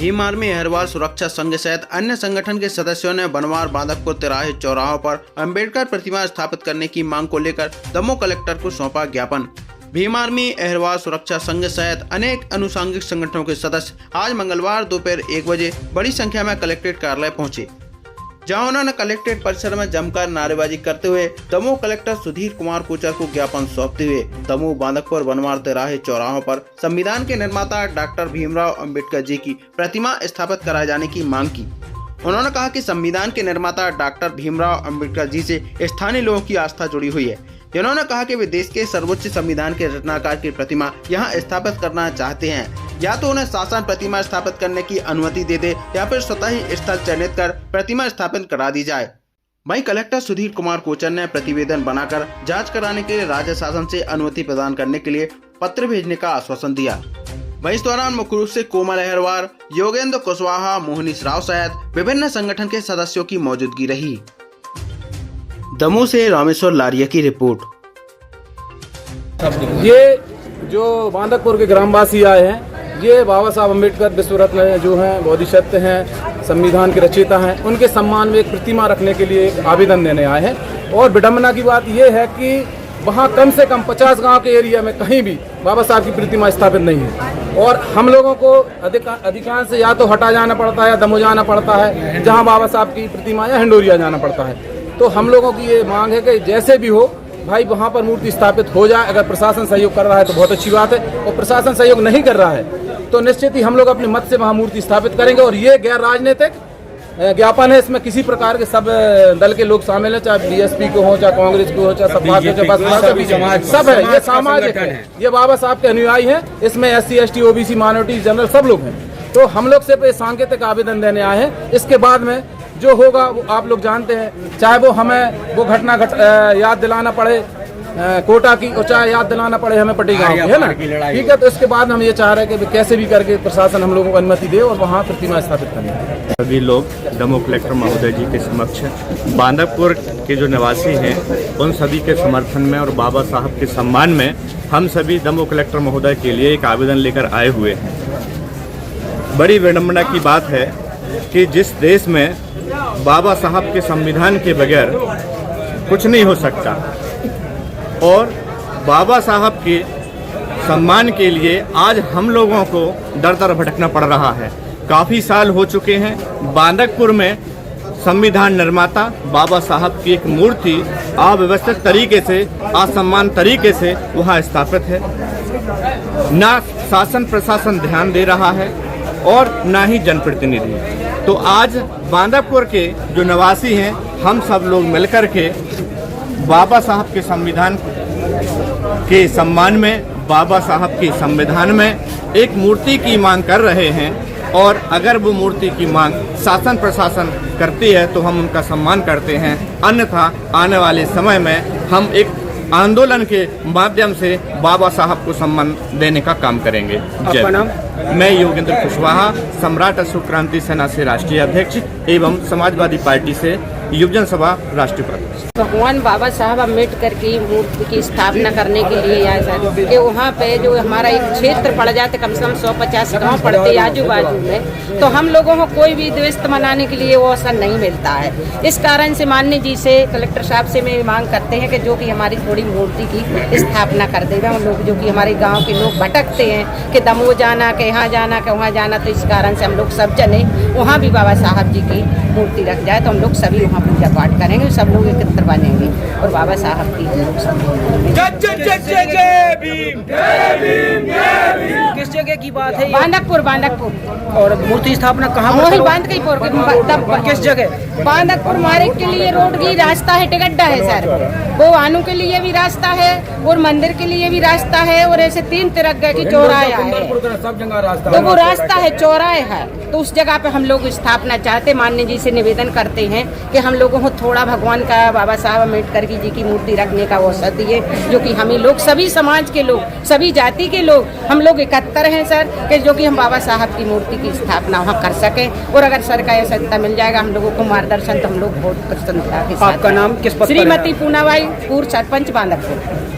Bhim army Ahirwar सुरक्षा संघ सहित अन्य संगठन के सदस्यों ने बनवार बांदकपुर तिराहे चौराहों पर अंबेडकर प्रतिमा स्थापित करने की मांग को लेकर दमोह कलेक्टर को सौंपा ज्ञापन। भीम आर्मी अहिरवार सुरक्षा संघ सहित अनेक अनुसांगिक संगठनों के सदस्य आज मंगलवार दोपहर 1 बजे बड़ी संख्या में कलेक्ट्रेट कार्यालय पहुंचे, जहां उन्होंने कलेक्ट्रेट परिसर में जमकर नारेबाजी करते हुए दमोह कलेक्टर सुधीर कुमार कोचर को ज्ञापन सौंपते हुए दमोह बांदकपुर बनवार तिराहे चौराहों पर संविधान के निर्माता डॉक्टर भीमराव अंबेडकर जी की प्रतिमा स्थापित कराए जाने की मांग की। उन्होंने कहा कि संविधान के निर्माता डॉक्टर भीमराव अंबेडकर जी से स्थानीय लोगों की आस्था जुड़ी हुई है। जिन्होंने कहा कि वे देश के सर्वोच्च संविधान के रचनाकार की प्रतिमा यहां स्थापित करना चाहते हैं, या तो उन्हें शासन प्रतिमा स्थापित करने की अनुमति दे दे या फिर स्वतः ही स्थल चयनित कर प्रतिमा स्थापित करा दी जाए। वहीं कलेक्टर सुधीर कुमार कोचर ने प्रतिवेदन बनाकर जांच कराने के लिए राज्य शासन से अनुमति प्रदान करने के लिए पत्र भेजने का आश्वासन दिया। वहीं इस दौरान मुख्य रूप से कोमल अहिरवार, योगेंद्र कुशवाहा, मोहनीश राव सहित विभिन्न संगठन के सदस्यों की मौजूदगी रही। दमोह से रामेश्वर लारिया की रिपोर्ट। ये जो बांदकपुर के ग्रामवासी आए हैं, ये बाबा साहब अम्बेडकर विश्व रत्न जो हैं, बोधिसत्व हैं, संविधान के रचयिता हैं, उनके सम्मान में एक प्रतिमा रखने के लिए आवेदन देने आए हैं। और विडम्बना की बात ये है कि वहाँ कम से कम 50 गांव के एरिया में कहीं भी बाबा साहब की प्रतिमा स्थापित नहीं है। और हम लोगों को अधिकांश या तो हटा जाना पड़ता है या दमोह जाना पड़ता है, जहाँ बाबा साहब की प्रतिमा, या हिंडोरिया जाना पड़ता है। तो हम लोगों की ये मांग है कि जैसे भी हो भाई वहाँ पर मूर्ति स्थापित हो जाए। अगर प्रशासन सहयोग कर रहा है तो बहुत अच्छी बात है, और प्रशासन सहयोग नहीं कर रहा है तो निश्चित ही हम लोग अपने मत से वहाँ मूर्ति स्थापित करेंगे। और ये गैर राजनीतिक ज्ञापन है, इसमें किसी प्रकार के सब दल के लोग शामिल हैं, चाहे बीएसपी को हो, चाहे कांग्रेस को हो, चाहे सपा को, सब है। ये सामाजिक है, ये बाबा साहब के अनुयायी हैं। इसमें SC ST OBC minority general सब लोग हैं। तो हम लोग सिर्फ सांकेतिक आवेदन देने आए हैं। इसके बाद में जो होगा वो आप लोग जानते हैं, चाहे वो हमें वो घटना याद दिलाना पड़े कोटा की, और चाहे याद दिलाना पड़े हमें पट्टी गाँव की, है ना, ठीक है। तो इसके बाद हम ये चाह रहे हैं कि कैसे भी करके प्रशासन हम लोगों को अनुमति दे और वहाँ प्रतिमा स्थापित करें। सभी लोग दमोह कलेक्टर महोदय जी के समक्ष बांदकपुर के जो निवासी हैं उन सभी के समर्थन में और बाबा साहब के सम्मान में हम सभी दमोह कलेक्टर महोदय के लिए एक आवेदन लेकर आए हुए हैं। बड़ी विडम्बना की बात है कि जिस देश में बाबा साहब के संविधान के बगैर कुछ नहीं हो सकता, और बाबा साहब के सम्मान के लिए आज हम लोगों को दर दर भटकना पड़ रहा है। काफ़ी साल हो चुके हैं। बांदकपुर में संविधान निर्माता बाबा साहब की एक मूर्ति अव्यवस्थित तरीके से, असम्मान तरीके से वहाँ स्थापित है। ना शासन प्रशासन ध्यान दे रहा है और ना ही जनप्रतिनिधि। तो आज बांदकपुर के जो निवासी हैं, हम सब लोग मिलकर के बाबा साहब के संविधान के सम्मान में, बाबा साहब के संविधान में एक मूर्ति की मांग कर रहे हैं। और अगर वो मूर्ति की मांग शासन प्रशासन करती है तो हम उनका सम्मान करते हैं, अन्यथा आने वाले समय में हम एक आंदोलन के माध्यम से बाबा साहब को सम्मान देने का काम करेंगे। आपका नाम? मैं योगेंद्र कुशवाहा, सम्राट अशोक क्रांति सेना से राष्ट्रीय अध्यक्ष एवं समाजवादी पार्टी से युवजन सभा राष्ट्रीय उपाध्यक्ष। भगवान बाबा साहब अम्बेडकर की मूर्ति की स्थापना करने के लिए आए सर, कि वहाँ पे जो हमारा एक क्षेत्र पड़ जाते, कम से कम 150 गाँव पड़ते आजू बाजू में, तो हम लोगों को कोई भी द्वेष मनाने के लिए वो अवसर नहीं मिलता है। इस कारण से माननीय जी से, कलेक्टर साहब से मैं मांग करते हैं कि जो कि हमारी थोड़ी मूर्ति की स्थापना कर देगा। हम लोग जो कि हमारे गाँव के लोग भटकते हैं कि दमोह जाना, कि यहाँ जाना, कि वहाँ जाना, तो इस कारण से हम लोग सब जने वहाँ भी बाबा साहब जी की मूर्ति रख जाए तो हम लोग सभी वहाँ पूजा पाठ करेंगे, सब लोग एकत्र बनेंगे और बाबा साहब की किस जगह की बात है? बांदकपुर। और मूर्ति स्थापना कहाँ? वही बांदकपुर। किस जगह? बांदकपुर मारे के लिए रोड की रास्ता है, टिकट्टा है सर, वो आनू के लिए भी रास्ता है और मंदिर के लिए भी रास्ता है, और ऐसे 3 तिरंगा की चौराहा है, सब जगह रास्ता, तो वो रास्ता है, चौराहा है। तो उस जगह पे हम लोग स्थापना चाहते, माननीय जी से निवेदन करते हैं कि हम लोगों को थोड़ा भगवान का, बाबा साहब अम्बेडकर जी की मूर्ति रखने का अवसर दिए, जो कि हमें लोग, सभी समाज के लोग, सभी जाति के लोग, हम लोग एकत्र हैं सर, कि जो कि हम बाबा साहब की मूर्ति की स्थापना वहाँ कर सकें। और अगर सर का सत्ता मिल जाएगा हम लोगों को मार्गदर्शन, तो हम लोग बहुत प्रसन्नता के साथ। आपका नाम? किस पद पर है? श्रीमती पूनाबाई, पूर्व सरपंच बांदकपुर।